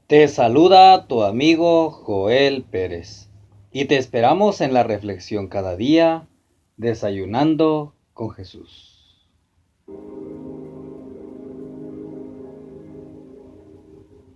Te saluda tu amigo Joel Pérez y te esperamos en la reflexión cada día, desayunando con Jesús.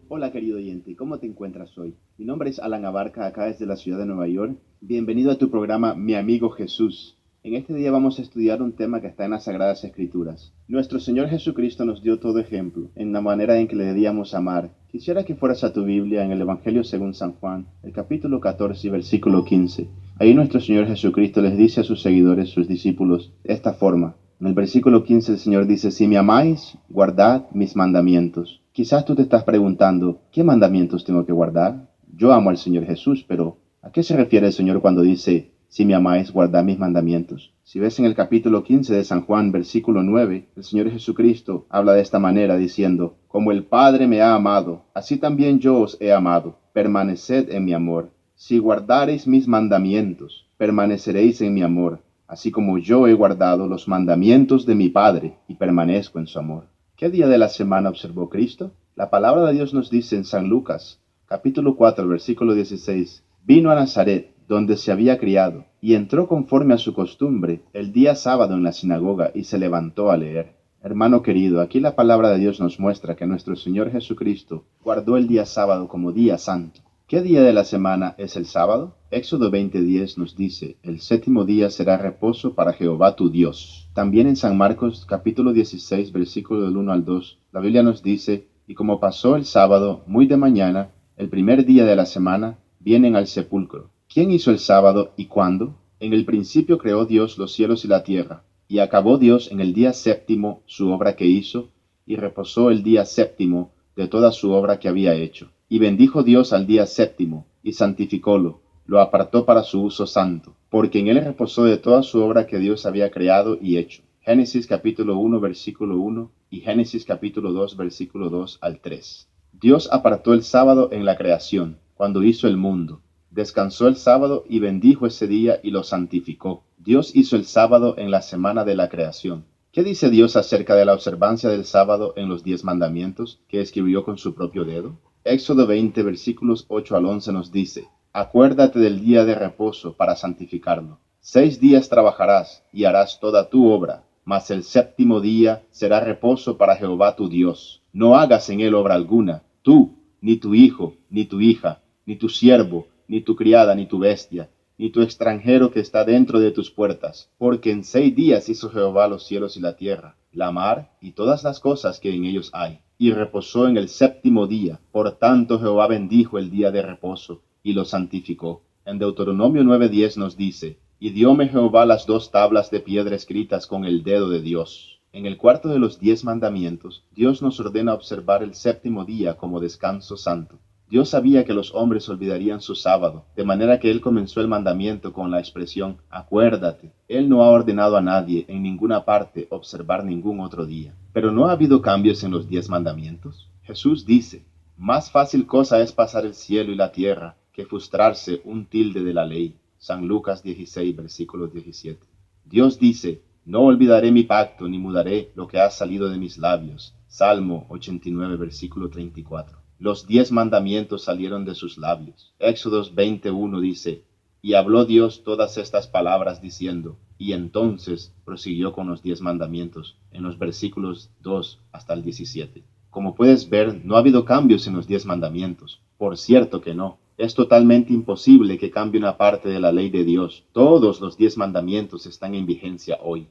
Hola querido oyente, ¿cómo te encuentras hoy? Mi nombre es Alan Abarca, acá desde la ciudad de Nueva York. Bienvenido a tu programa Mi Amigo Jesús. En este día vamos a estudiar un tema que está en las Sagradas Escrituras. Nuestro Señor Jesucristo nos dio todo ejemplo en la manera en que le debíamos amar. Quisiera que fueras a tu Biblia en el Evangelio según San Juan, el capítulo 14 y versículo 15. Ahí nuestro Señor Jesucristo les dice a sus seguidores, sus discípulos, de esta forma. En el versículo 15 el Señor dice, si me amáis, guardad mis mandamientos. Quizás tú te estás preguntando, ¿qué mandamientos tengo que guardar? Yo amo al Señor Jesús, pero ¿a qué se refiere el Señor cuando dice, si me amáis, guardad mis mandamientos? Si ves en el capítulo 15 de San Juan, versículo 9, el Señor Jesucristo habla de esta manera diciendo, como el Padre me ha amado, así también yo os he amado, permaneced en mi amor. Si guardareis mis mandamientos, permaneceréis en mi amor, así como yo he guardado los mandamientos de mi Padre y permanezco en su amor. ¿Qué día de la semana observó Cristo? La palabra de Dios nos dice en San Lucas, capítulo 4, versículo 16, vino a Nazaret, donde se había criado, y entró conforme a su costumbre el día sábado en la sinagoga y se levantó a leer. Hermano querido, aquí la palabra de Dios nos muestra que nuestro Señor Jesucristo guardó el día sábado como día santo. ¿Qué día de la semana es el sábado? Éxodo 20:10 nos dice, el séptimo día será reposo para Jehová tu Dios. También en San Marcos capítulo 16 versículo del 1 al 2, la Biblia nos dice, y como pasó el sábado muy de mañana, el primer día de la semana, vienen al sepulcro. ¿Quién hizo el sábado y cuándo? En el principio creó Dios los cielos y la tierra, y acabó Dios en el día séptimo su obra que hizo, y reposó el día séptimo de toda su obra que había hecho. Y bendijo Dios al día séptimo, y santificólo, lo apartó para su uso santo, porque en él reposó de toda su obra que Dios había creado y hecho. Génesis capítulo 1 versículo 1 y Génesis capítulo 2 versículo 2 al 3. Dios apartó el sábado en la creación, cuando hizo el mundo. Descansó el sábado y bendijo ese día y lo santificó. Dios hizo el sábado en la semana de la creación. ¿Qué dice Dios acerca de la observancia del sábado en los 10 mandamientos que escribió con su propio dedo? Éxodo 20 versículos 8 al 11 nos dice, acuérdate del día de reposo para santificarlo. 6 días trabajarás y harás toda tu obra, mas el séptimo día será reposo para Jehová tu Dios. No hagas en él obra alguna, tú, ni tu hijo, ni tu hija, ni tu siervo, ni tu criada, ni tu bestia, ni tu extranjero que está dentro de tus puertas, porque en 6 días hizo Jehová los cielos y la tierra, la mar y todas las cosas que en ellos hay, y reposó en el séptimo día. Por tanto Jehová bendijo el día de reposo, y lo santificó. En Deuteronomio 9:10 nos dice, y dióme Jehová las 2 tablas de piedra escritas con el dedo de Dios. En el cuarto de los 10 mandamientos, Dios nos ordena observar el séptimo día como descanso santo. Dios sabía que los hombres olvidarían su sábado, de manera que Él comenzó el mandamiento con la expresión, acuérdate. Él no ha ordenado a nadie en ninguna parte observar ningún otro día. Pero ¿no ha habido cambios en los 10 mandamientos? Jesús dice, más fácil cosa es pasar el cielo y la tierra que frustrarse un tilde de la ley. San Lucas 16, versículo 17. Dios dice, no olvidaré mi pacto ni mudaré lo que ha salido de mis labios. Salmo 89, versículo 34. Los 10 mandamientos salieron de sus labios. Éxodos 21 dice, y habló Dios todas estas palabras diciendo, y entonces prosiguió con los 10 mandamientos, en los versículos 2 hasta el 17. Como puedes ver, no ha habido cambios en los 10 mandamientos. Por cierto que no. Es totalmente imposible que cambie una parte de la ley de Dios. Todos los 10 mandamientos están en vigencia hoy.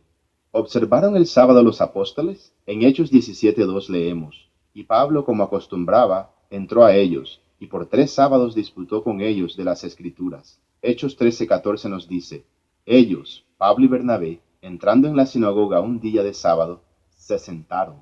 ¿Observaron el sábado los apóstoles? En Hechos 17:2 leemos, y Pablo, como acostumbraba, entró a ellos, y por 3 sábados disputó con ellos de las Escrituras. Hechos 13:14 nos dice, ellos, Pablo y Bernabé, entrando en la sinagoga un día de sábado, se sentaron.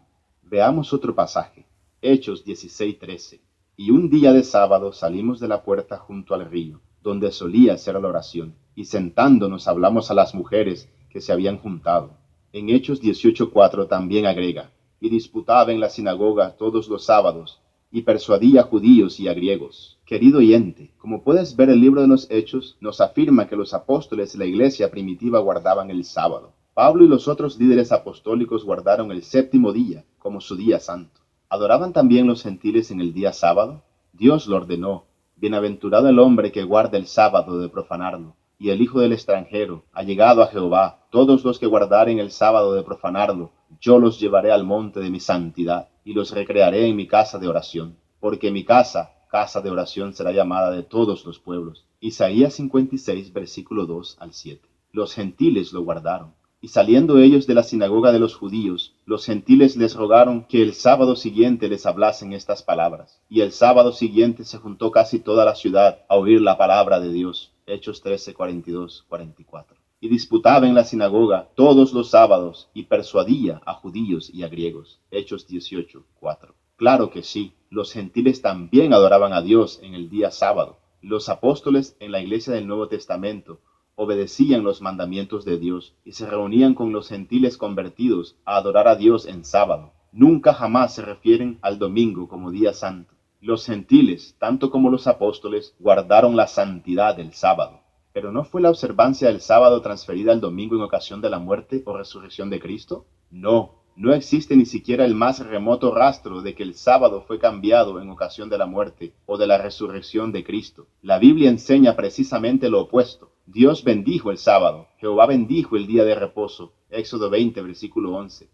Veamos otro pasaje. Hechos 16:13. Y un día de sábado salimos de la puerta junto al río, donde solía hacer la oración, y sentándonos hablamos a las mujeres que se habían juntado. En Hechos 18:4 también agrega, y disputaba en la sinagoga todos los sábados, y persuadía a judíos y a griegos. Querido oyente, como puedes ver, el libro de los Hechos nos afirma que los apóstoles de la iglesia primitiva guardaban el sábado. Pablo y los otros líderes apostólicos guardaron el séptimo día como su día santo. ¿Adoraban también los gentiles en el día sábado? Dios lo ordenó. Bienaventurado el hombre que guarda el sábado de profanarlo. Y el hijo del extranjero, allegado a Jehová, todos los que guardaren el sábado de profanarlo, yo los llevaré al monte de mi santidad, y los recrearé en mi casa de oración. Porque mi casa, casa de oración, será llamada de todos los pueblos. Isaías 56, versículo 2 al 7. Los gentiles lo guardaron. Y saliendo ellos de la sinagoga de los judíos, los gentiles les rogaron que el sábado siguiente les hablasen estas palabras. Y el sábado siguiente se juntó casi toda la ciudad a oír la palabra de Dios. Hechos 13, 42, 44. Y disputaba en la sinagoga todos los sábados y persuadía a judíos y a griegos. Hechos 18, 4. Claro que sí, los gentiles también adoraban a Dios en el día sábado. Los apóstoles en la iglesia del Nuevo Testamento obedecían los mandamientos de Dios y se reunían con los gentiles convertidos a adorar a Dios en sábado. Nunca jamás se refieren al domingo como día santo. Los gentiles, tanto como los apóstoles, guardaron la santidad del sábado. ¿Pero no fue la observancia del sábado transferida al domingo en ocasión de la muerte o resurrección de Cristo? No existe ni siquiera el más remoto rastro de que el sábado fue cambiado en ocasión de la muerte o de la resurrección de Cristo. La Biblia enseña precisamente lo opuesto. Dios bendijo el sábado, Jehová bendijo el día de reposo, Éxodo 20, versículo 11,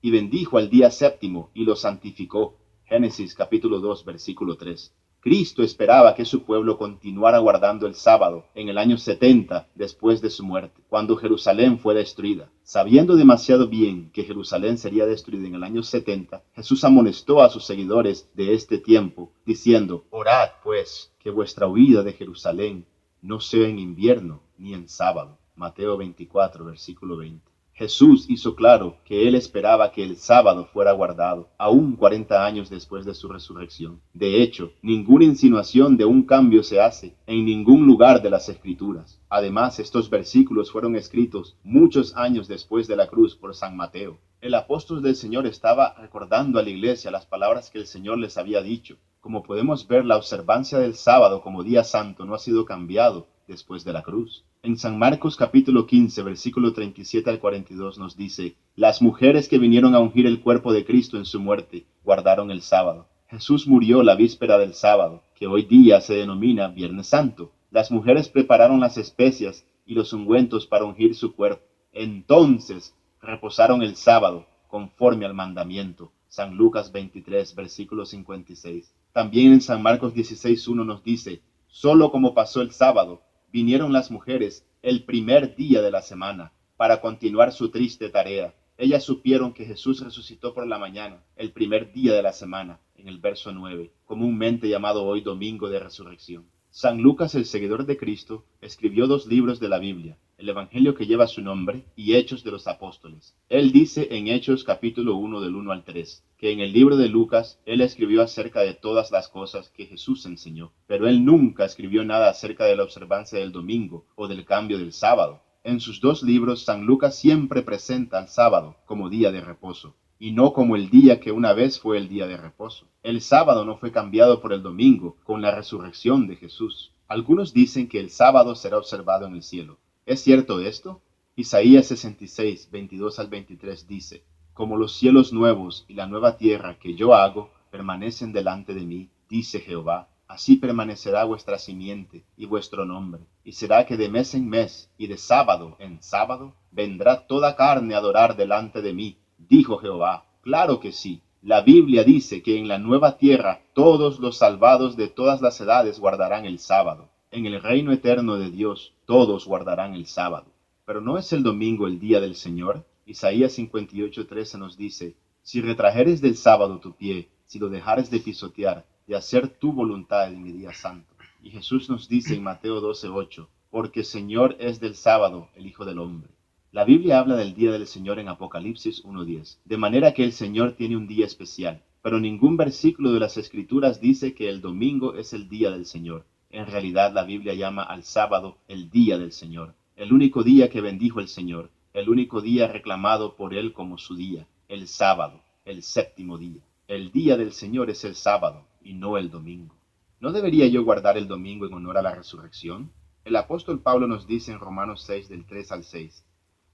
y bendijo al día séptimo y lo santificó, Génesis capítulo 2, versículo 3. Cristo esperaba que su pueblo continuara guardando el sábado en el año 70 después de su muerte, cuando Jerusalén fue destruida. Sabiendo demasiado bien que Jerusalén sería destruida en el año 70, Jesús amonestó a sus seguidores de este tiempo, diciendo: Orad, pues, que vuestra huida de Jerusalén no sea en invierno ni en sábado. Mateo 24, versículo 20. Jesús hizo claro que él esperaba que el sábado fuera guardado, aún 40 años después de su resurrección. De hecho, ninguna insinuación de un cambio se hace en ningún lugar de las Escrituras. Además, estos versículos fueron escritos muchos años después de la cruz por San Mateo. El apóstol del Señor estaba recordando a la iglesia las palabras que el Señor les había dicho. Como podemos ver, la observancia del sábado como día santo no ha sido cambiado después de la cruz. En San Marcos capítulo 15, versículo 37 al 42 nos dice: Las mujeres que vinieron a ungir el cuerpo de Cristo en su muerte guardaron el sábado. Jesús murió la víspera del sábado, que hoy día se denomina Viernes Santo. Las mujeres prepararon las especias y los ungüentos para ungir su cuerpo. Entonces reposaron el sábado, conforme al mandamiento. San Lucas 23, versículo 56. También en San Marcos 16:1 nos dice: Solo como pasó el sábado, vinieron las mujeres el primer día de la semana para continuar su triste tarea. Ellas supieron que Jesús resucitó por la mañana, el primer día de la semana, en el verso 9, comúnmente llamado hoy Domingo de Resurrección. San Lucas, el seguidor de Cristo, escribió 2 libros de la Biblia, el Evangelio que lleva su nombre y Hechos de los Apóstoles. Él dice en Hechos capítulo 1 del 1 al 3, que en el libro de Lucas él escribió acerca de todas las cosas que Jesús enseñó, pero él nunca escribió nada acerca de la observancia del domingo o del cambio del sábado. En sus 2 libros, San Lucas siempre presenta al sábado como día de reposo, y no como el día que una vez fue el día de reposo. El sábado no fue cambiado por el domingo con la resurrección de Jesús. Algunos dicen que el sábado será observado en el cielo. ¿Es cierto esto? Isaías 66, 22 al 23 dice: Como los cielos nuevos y la nueva tierra que yo hago permanecen delante de mí, dice Jehová, así permanecerá vuestra simiente y vuestro nombre. Y será que de mes en mes y de sábado en sábado vendrá toda carne a adorar delante de mí, dijo Jehová. Claro que sí. La Biblia dice que en la nueva tierra todos los salvados de todas las edades guardarán el sábado. En el reino eterno de Dios todos guardarán el sábado. ¿Pero no es el domingo el día del Señor? Isaías 58:13 nos dice: Si retrajeres del sábado tu pie, si lo dejares de pisotear, de hacer tu voluntad en mi día santo. Y Jesús nos dice en Mateo 12:8: Porque Señor es del sábado el Hijo del Hombre. La Biblia habla del día del Señor en Apocalipsis 1:10, de manera que el Señor tiene un día especial, pero ningún versículo de las Escrituras dice que el domingo es el día del Señor. En realidad, la Biblia llama al sábado el día del Señor, el único día que bendijo el Señor, el único día reclamado por él como su día, el sábado, el séptimo día. El día del Señor es el sábado y no el domingo. ¿No debería yo guardar el domingo en honor a la resurrección? El apóstol Pablo nos dice en Romanos 6 del 3 al 6: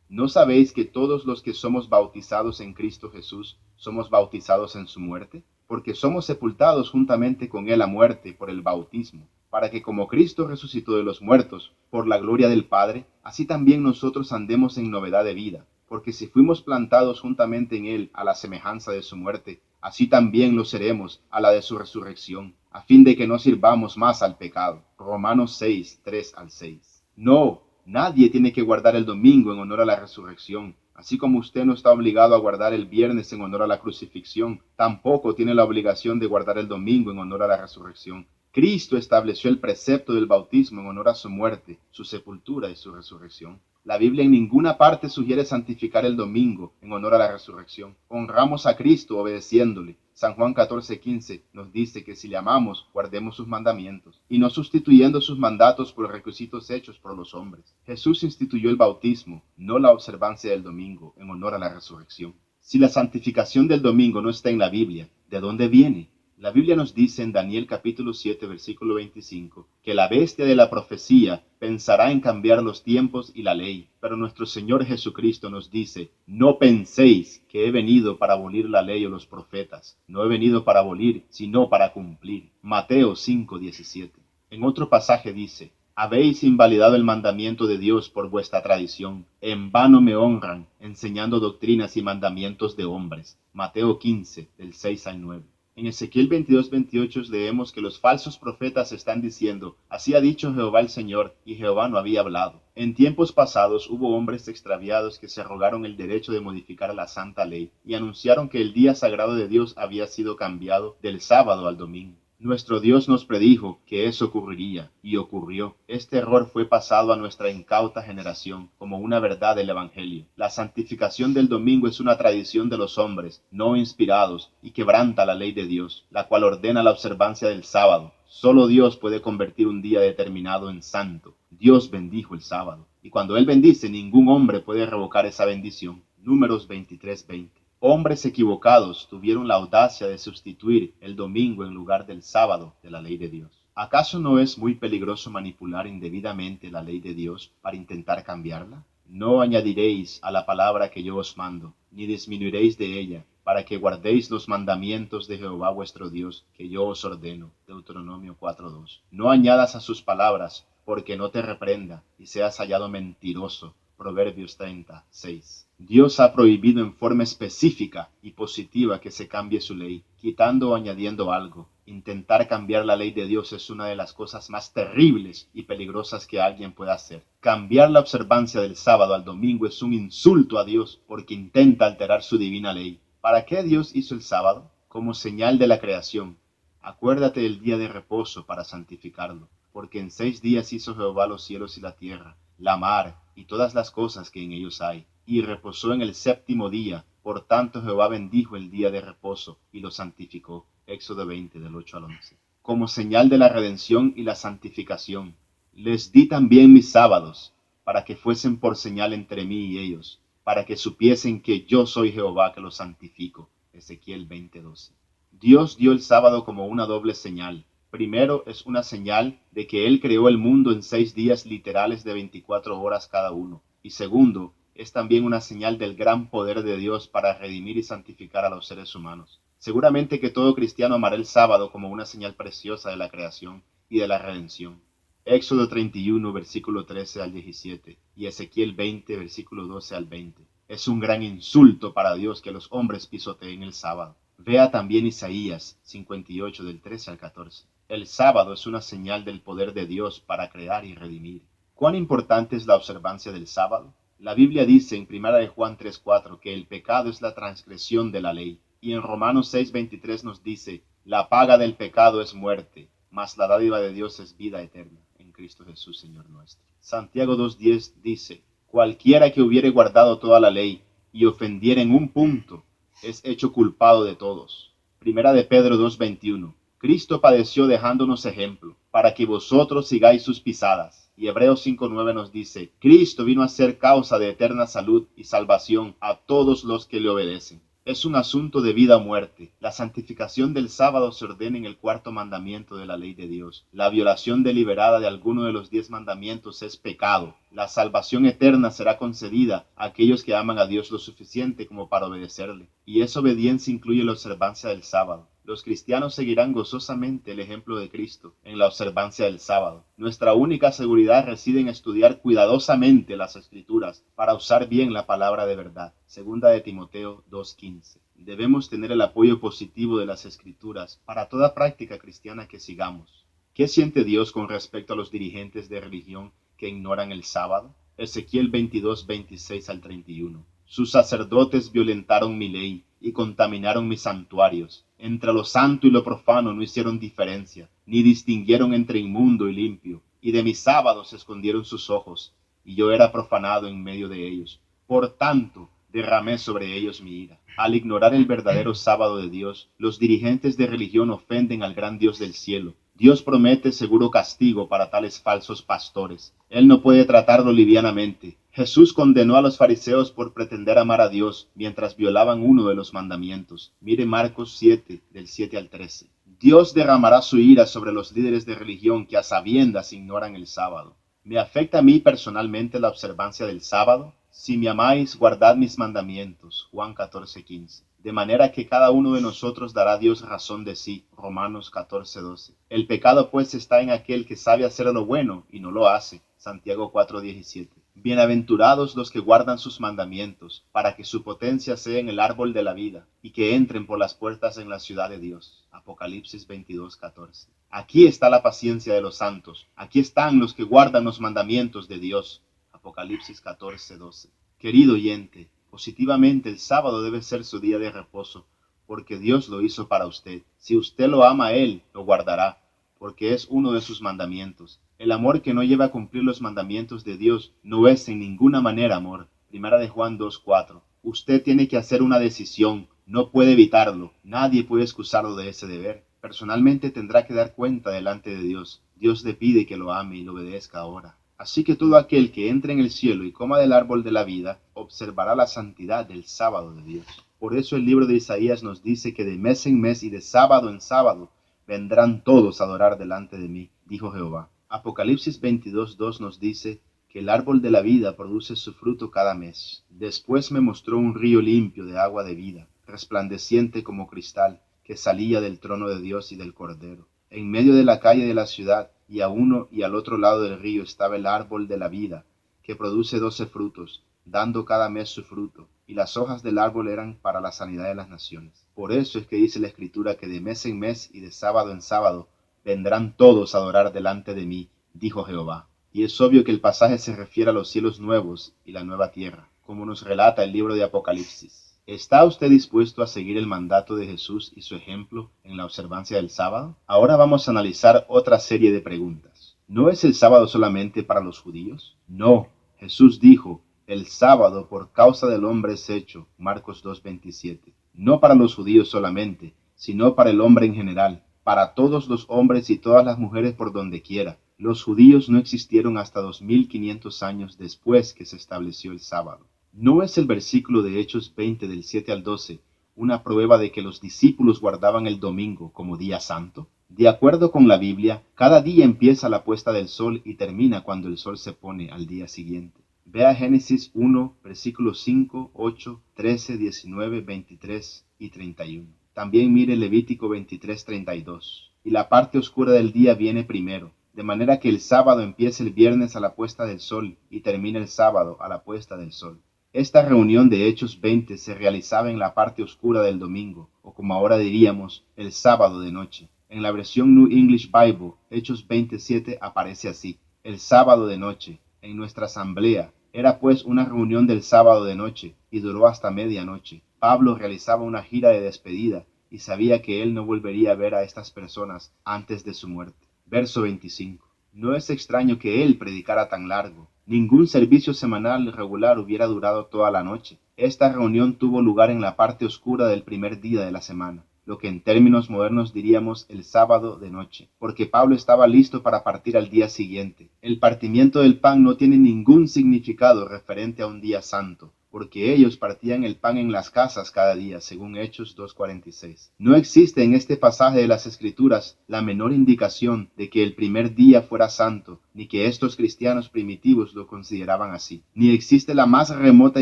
¿No sabéis que todos los que somos bautizados en Cristo Jesús somos bautizados en su muerte? porque somos sepultados juntamente con él a muerte por el bautismo, para que como Cristo resucitó de los muertos por la gloria del Padre, así también nosotros andemos en novedad de vida. Porque si fuimos plantados juntamente en él a la semejanza de su muerte, así también lo seremos a la de su resurrección, a fin de que no sirvamos más al pecado. Romanos 6, 3 al 6. No, nadie tiene que guardar el domingo en honor a la resurrección. Así como usted no está obligado a guardar el viernes en honor a la crucifixión, tampoco tiene la obligación de guardar el domingo en honor a la resurrección. Cristo estableció el precepto del bautismo en honor a su muerte, su sepultura y su resurrección. La Biblia en ninguna parte sugiere santificar el domingo en honor a la resurrección. Honramos a Cristo obedeciéndole. San Juan 14:15 nos dice que si le amamos, guardemos sus mandamientos, y no sustituyendo sus mandatos por requisitos hechos por los hombres. Jesús instituyó el bautismo, no la observancia del domingo, en honor a la resurrección. Si la santificación del domingo no está en la Biblia, ¿de dónde viene? La Biblia nos dice en Daniel capítulo 7, versículo 25, que la bestia de la profecía pensará en cambiar los tiempos y la ley, pero nuestro Señor Jesucristo nos dice, no penséis que he venido para abolir la ley o los profetas, no he venido para abolir, sino para cumplir. Mateo 5, 17. En otro pasaje dice, habéis invalidado el mandamiento de Dios por vuestra tradición, en vano me honran, enseñando doctrinas y mandamientos de hombres. Mateo 15, del 6 al 9. En Ezequiel 22:28 leemos que los falsos profetas están diciendo, así ha dicho Jehová el Señor, y Jehová no había hablado. En tiempos pasados hubo hombres extraviados que se arrogaron el derecho de modificar la santa ley, y anunciaron que el día sagrado de Dios había sido cambiado del sábado al domingo. Nuestro Dios nos predijo que eso ocurriría, y ocurrió. Este error fue pasado a nuestra incauta generación como una verdad del Evangelio. La santificación del domingo es una tradición de los hombres, no inspirados, y quebranta la ley de Dios, la cual ordena la observancia del sábado. Solo Dios puede convertir un día determinado en santo. Dios bendijo el sábado, y cuando Él bendice, ningún hombre puede revocar esa bendición. Números 23:20. Hombres equivocados tuvieron la audacia de sustituir el domingo en lugar del sábado de la ley de Dios. ¿Acaso no es muy peligroso manipular indebidamente la ley de Dios para intentar cambiarla? No añadiréis a la palabra que yo os mando, ni disminuiréis de ella, para que guardéis los mandamientos de Jehová vuestro Dios, que yo os ordeno. Deuteronomio 4:2. No añadas a sus palabras, porque no te reprenda, y seas hallado mentiroso. Proverbios 30:6. Dios ha prohibido en forma específica y positiva que se cambie su ley, quitando o añadiendo algo. Intentar cambiar la ley de Dios es una de las cosas más terribles y peligrosas que alguien puede hacer. Cambiar la observancia del sábado al domingo es un insulto a Dios porque intenta alterar su divina ley. ¿Para qué Dios hizo el sábado? Como señal de la creación. Acuérdate del día de reposo para santificarlo, porque en 6 días hizo Jehová los cielos y la tierra, la mar y todas las cosas que en ellos hay, y reposó en el 7º día. Por tanto Jehová bendijo el día de reposo y lo santificó. Éxodo 20, del 8 al 11. Como señal de la redención y la santificación, les di también mis sábados, para que fuesen por señal entre mí y ellos, para que supiesen que yo soy Jehová que los santifico. Ezequiel 20:12. Dios dio el sábado como una doble señal. Primero, es una señal de que Él creó el mundo en 6 días literales de 24 horas cada uno. Y segundo, es también una señal del gran poder de Dios para redimir y santificar a los seres humanos. Seguramente que todo cristiano amará el sábado como una señal preciosa de la creación y de la redención. Éxodo 31, versículo 13 al 17, y Ezequiel 20, versículo 12 al 20. Es un gran insulto para Dios que los hombres pisoteen el sábado. Vea también Isaías 58, del 13 al 14. El sábado es una señal del poder de Dios para crear y redimir. ¿Cuán importante es la observancia del sábado? La Biblia dice en 1 de Juan 3:4 que el pecado es la transgresión de la ley. Y en Romanos 6:23 nos dice, la paga del pecado es muerte, mas la dádiva de Dios es vida eterna, en Cristo Jesús, Señor nuestro. Santiago 2:10 dice, cualquiera que hubiere guardado toda la ley y ofendiera en un punto, es hecho culpado de todos. 1 de Pedro 2:21. Cristo padeció dejándonos ejemplo, para que vosotros sigáis sus pisadas. Y Hebreos 5:9 nos dice, Cristo vino a ser causa de eterna salud y salvación a todos los que le obedecen. Es un asunto de vida o muerte. La santificación del sábado se ordena en el 4º mandamiento de la ley de Dios. La violación deliberada de alguno de los 10 mandamientos es pecado. La salvación eterna será concedida a aquellos que aman a Dios lo suficiente como para obedecerle, y esa obediencia incluye la observancia del sábado. Los cristianos seguirán gozosamente el ejemplo de Cristo en la observancia del sábado. Nuestra única seguridad reside en estudiar cuidadosamente las Escrituras para usar bien la palabra de verdad. Segunda de Timoteo 2:15. Debemos tener el apoyo positivo de las Escrituras para toda práctica cristiana que sigamos. ¿Qué siente Dios con respecto a los dirigentes de religión que ignoran el sábado? Ezequiel 22:26 al 31. Sus sacerdotes violentaron mi ley y contaminaron mis santuarios. Entre lo santo y lo profano no hicieron diferencia, ni distinguieron entre inmundo y limpio, y de mis sábados escondieron sus ojos, y yo era profanado en medio de ellos. Por tanto, derramé sobre ellos mi ira. Al ignorar el verdadero sábado de Dios, los dirigentes de religión ofenden al gran Dios del cielo. Dios promete seguro castigo para tales falsos pastores. Él no puede tratarlo livianamente. Jesús condenó a los fariseos por pretender amar a Dios mientras violaban uno de los mandamientos. Mire Marcos 7, del 7 al 13. Dios derramará su ira sobre los líderes de religión que a sabiendas ignoran el sábado. ¿Me afecta a mí personalmente la observancia del sábado? Si me amáis, guardad mis mandamientos. Juan 14:15. De manera que cada uno de nosotros dará a Dios razón de sí. Romanos 14:12. El pecado pues está en aquel que sabe hacer lo bueno y no lo hace. Santiago 4:17. Bienaventurados los que guardan sus mandamientos, para que su potencia sea en el árbol de la vida, y que entren por las puertas en la ciudad de Dios. Apocalipsis 22:14. Aquí está la paciencia de los santos, aquí están los que guardan los mandamientos de Dios. Apocalipsis 14:12. Querido oyente, positivamente el sábado debe ser su día de reposo, porque Dios lo hizo para usted. Si usted lo ama a Él, lo guardará, porque es uno de sus mandamientos. El amor que no lleva a cumplir los mandamientos de Dios no es en ninguna manera amor. Primera de Juan 2:4. Usted tiene que hacer una decisión, no puede evitarlo, nadie puede excusarlo de ese deber. Personalmente tendrá que dar cuenta delante de Dios. Dios le pide que lo ame y lo obedezca ahora. Así que todo aquel que entre en el cielo y coma del árbol de la vida, observará la santidad del sábado de Dios. Por eso el libro de Isaías nos dice que de mes en mes y de sábado en sábado vendrán todos a adorar delante de mí, dijo Jehová. Apocalipsis 22:2 nos dice que el árbol de la vida produce su fruto cada mes. Después me mostró un río limpio de agua de vida, resplandeciente como cristal, que salía del trono de Dios y del Cordero. En medio de la calle de la ciudad, y a uno y al otro lado del río, estaba el árbol de la vida, que produce 12 frutos, dando cada mes su fruto, y las hojas del árbol eran para la sanidad de las naciones. Por eso es que dice la Escritura que de mes en mes y de sábado en sábado vendrán todos a adorar delante de mí, dijo Jehová. Y es obvio que el pasaje se refiere a los cielos nuevos y la nueva tierra, como nos relata el libro de Apocalipsis. ¿Está usted dispuesto a seguir el mandato de Jesús y su ejemplo en la observancia del sábado? Ahora vamos a analizar otra serie de preguntas. ¿No es el sábado solamente para los judíos? No. Jesús dijo, el sábado por causa del hombre es hecho, Marcos 2:27. No para los judíos solamente, sino para el hombre en general, para todos los hombres y todas las mujeres por donde quiera. Los judíos no existieron hasta 2500 años después que se estableció el sábado. ¿No es el versículo de Hechos 20 del 7 al 12 una prueba de que los discípulos guardaban el domingo como día santo? De acuerdo con la Biblia, cada día empieza la puesta del sol y termina cuando el sol se pone al día siguiente. Vea Génesis 1, versículos 5, 8, 13, 19, 23 y 31. También mire Levítico 23, 32. Y la parte oscura del día viene primero, de manera que el sábado empieza el viernes a la puesta del sol y termina el sábado a la puesta del sol. Esta reunión de Hechos 20 se realizaba en la parte oscura del domingo, o como ahora diríamos, el sábado de noche. En la versión New English Bible, Hechos 27 aparece así, el sábado de noche, en nuestra asamblea. Era pues una reunión del sábado de noche, y duró hasta medianoche. Pablo realizaba una gira de despedida, y sabía que él no volvería a ver a estas personas antes de su muerte. Verso 25. No es extraño que él predicara tan largo. Ningún servicio semanal regular hubiera durado toda la noche. Esta reunión tuvo lugar en la parte oscura del primer día de la semana, lo que en términos modernos diríamos el sábado de noche, porque Pablo estaba listo para partir al día siguiente. El partimiento del pan no tiene ningún significado referente a un día santo, porque ellos partían el pan en las casas cada día, según Hechos 2:46. No existe en este pasaje de las Escrituras la menor indicación de que el primer día fuera santo, ni que estos cristianos primitivos lo consideraban así, ni existe la más remota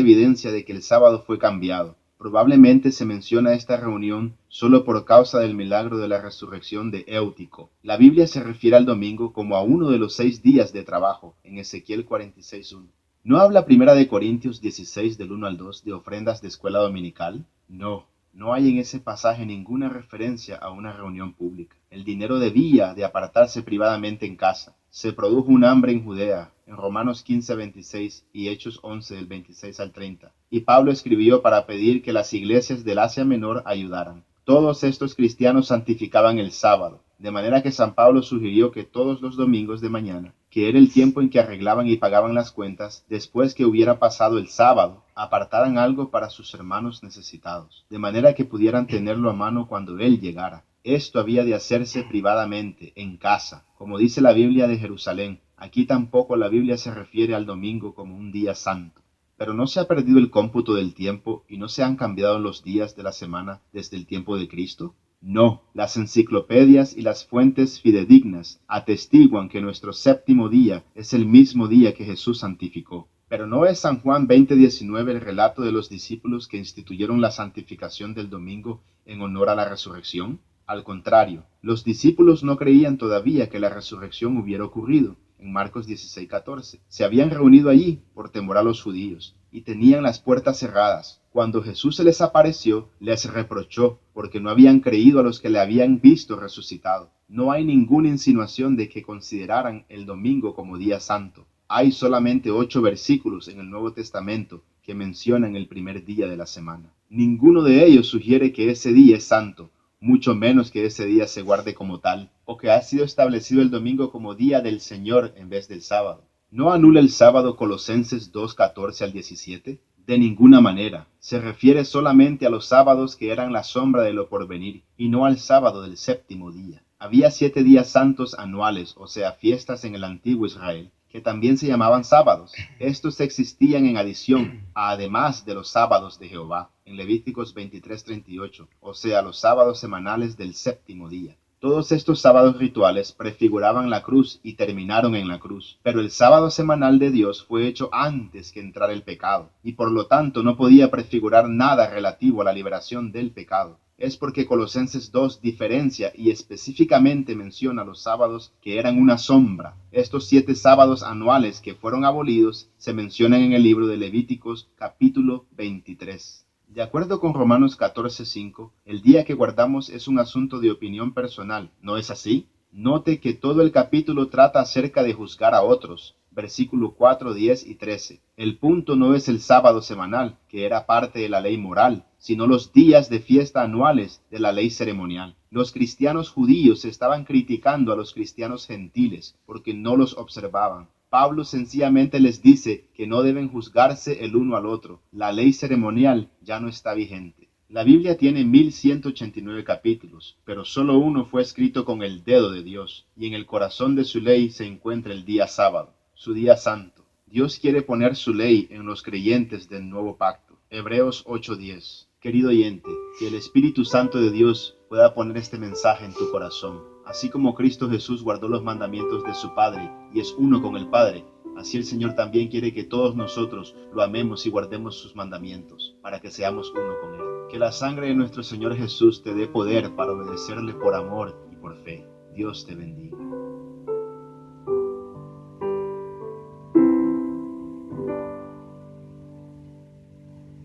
evidencia de que el sábado fue cambiado. Probablemente se menciona esta reunión solo por causa del milagro de la resurrección de Éutico. La Biblia se refiere al domingo como a uno de los 6 días de trabajo, en Ezequiel 46:1. ¿No habla Primera de Corintios 16 del 1 al 2 de ofrendas de escuela dominical? No, no hay en ese pasaje ninguna referencia a una reunión pública. El dinero debía de apartarse privadamente en casa. Se produjo un hambre en Judea, en Romanos 15:26 y Hechos 11 del 26 al 30. Y Pablo escribió para pedir que las iglesias del Asia Menor ayudaran. Todos estos cristianos santificaban el sábado, de manera que San Pablo sugirió que todos los domingos de mañana, que era el tiempo en que arreglaban y pagaban las cuentas, después que hubiera pasado el sábado, apartaran algo para sus hermanos necesitados, de manera que pudieran tenerlo a mano cuando él llegara. Esto había de hacerse privadamente, en casa, como dice la Biblia de Jerusalén. Aquí tampoco la Biblia se refiere al domingo como un día santo. Pero no se ha perdido el cómputo del tiempo y no se han cambiado los días de la semana desde el tiempo de Cristo. No, las enciclopedias y las fuentes fidedignas atestiguan que nuestro séptimo día es el mismo día que Jesús santificó. Pero ¿no es San Juan 20:19 el relato de los discípulos que instituyeron la santificación del domingo en honor a la resurrección? Al contrario, los discípulos no creían todavía que la resurrección hubiera ocurrido. En Marcos 16:14, se habían reunido allí por temor a los judíos y tenían las puertas cerradas. Cuando Jesús se les apareció, les reprochó porque no habían creído a los que le habían visto resucitado. No hay ninguna insinuación de que consideraran el domingo como día santo. Hay solamente 8 versículos en el Nuevo Testamento que mencionan el primer día de la semana. Ninguno de ellos sugiere que ese día es santo, mucho menos que ese día se guarde como tal, o que ha sido establecido el domingo como día del Señor en vez del sábado. ¿No anula el sábado Colosenses 2:14 al 17? De ninguna manera. Se refiere solamente a los sábados que eran la sombra de lo porvenir, y no al sábado del séptimo día. Había 7 días santos anuales, o sea, fiestas en el antiguo Israel, que también se llamaban sábados. Estos existían en adición, además de los sábados de Jehová, en Levíticos 23:38, o sea, los sábados semanales del séptimo día. Todos estos sábados rituales prefiguraban la cruz y terminaron en la cruz, pero el sábado semanal de Dios fue hecho antes que entrara el pecado, y por lo tanto no podía prefigurar nada relativo a la liberación del pecado. Es porque Colosenses 2 diferencia y específicamente menciona los sábados que eran una sombra. Estos 7 sábados anuales que fueron abolidos se mencionan en el libro de Levíticos capítulo 23. De acuerdo con Romanos 14:5, el día que guardamos es un asunto de opinión personal, ¿no es así? Note que todo el capítulo trata acerca de juzgar a otros, versículo 4, 10 y 13. El punto no es el sábado semanal, que era parte de la ley moral, sino los días de fiesta anuales de la ley ceremonial. Los cristianos judíos estaban criticando a los cristianos gentiles porque no los observaban. Pablo sencillamente les dice que no deben juzgarse el uno al otro. La ley ceremonial ya no está vigente. La Biblia tiene 1189 capítulos, pero solo uno fue escrito con el dedo de Dios, y en el corazón de su ley se encuentra el día sábado, su día santo. Dios quiere poner su ley en los creyentes del nuevo pacto. Hebreos 8:10. Querido oyente, que el Espíritu Santo de Dios pueda poner este mensaje en tu corazón. Así como Cristo Jesús guardó los mandamientos de su Padre y es uno con el Padre, así el Señor también quiere que todos nosotros lo amemos y guardemos sus mandamientos, para que seamos uno con Él. Que la sangre de nuestro Señor Jesús te dé poder para obedecerle por amor y por fe. Dios te bendiga.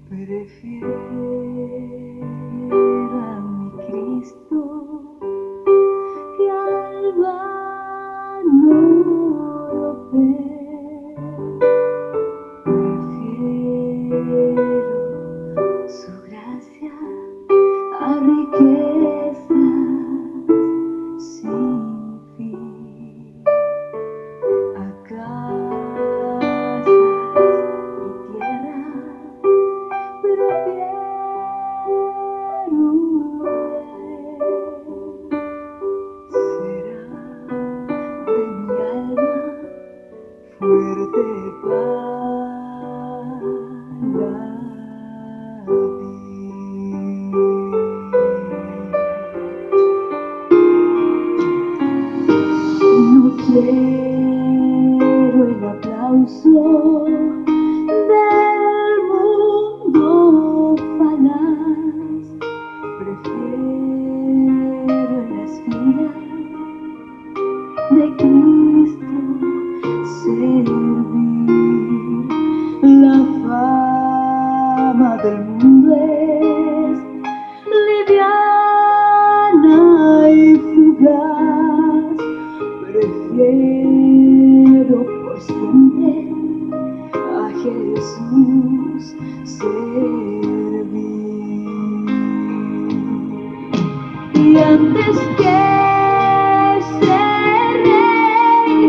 Prefiero a mi Cristo que al vano oropel. Prefiero su gracia a riquezas sin fin. Prefiero el aplauso del mundo falaz, prefiero en las filas de Cristo servir. La fama del mundo es liviana y fugaz, prefiero por siempre a Jesús servir. Y antes que ser rey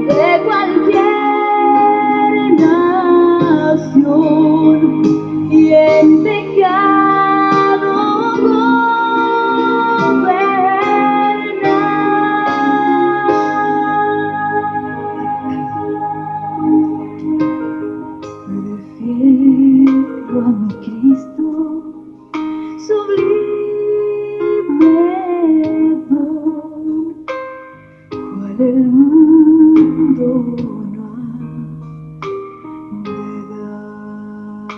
de cualquier nación y en pecado prefiero a mi Cristo sublime don, cual el mundo no ha de dar.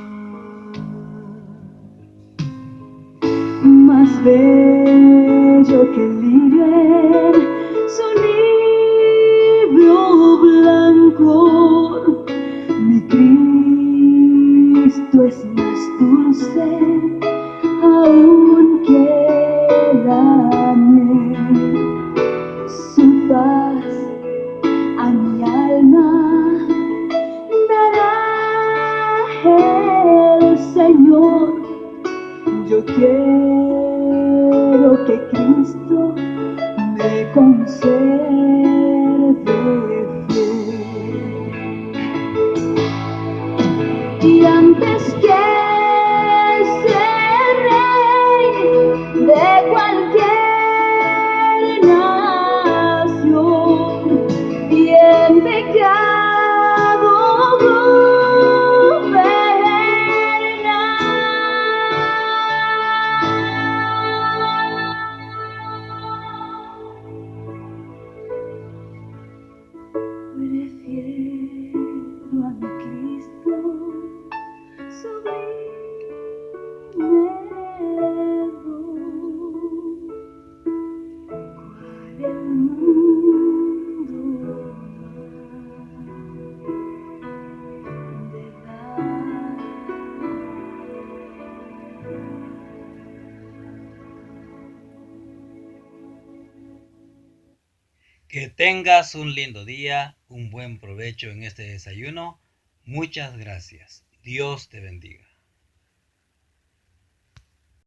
Más bello que el lirio en su libro blanco, mi Cristo es más dulce aún que la miel. Su paz a mi alma dará el Señor. Yo quiero que Cristo me conserve fiel. Y antes que ser rey de cualquier nación y en pecado prefiero a mi Cristo sublime don, cual el mundo no ha de dar. Que tengas un lindo día, un buen provecho en este desayuno. Muchas gracias. Dios te bendiga.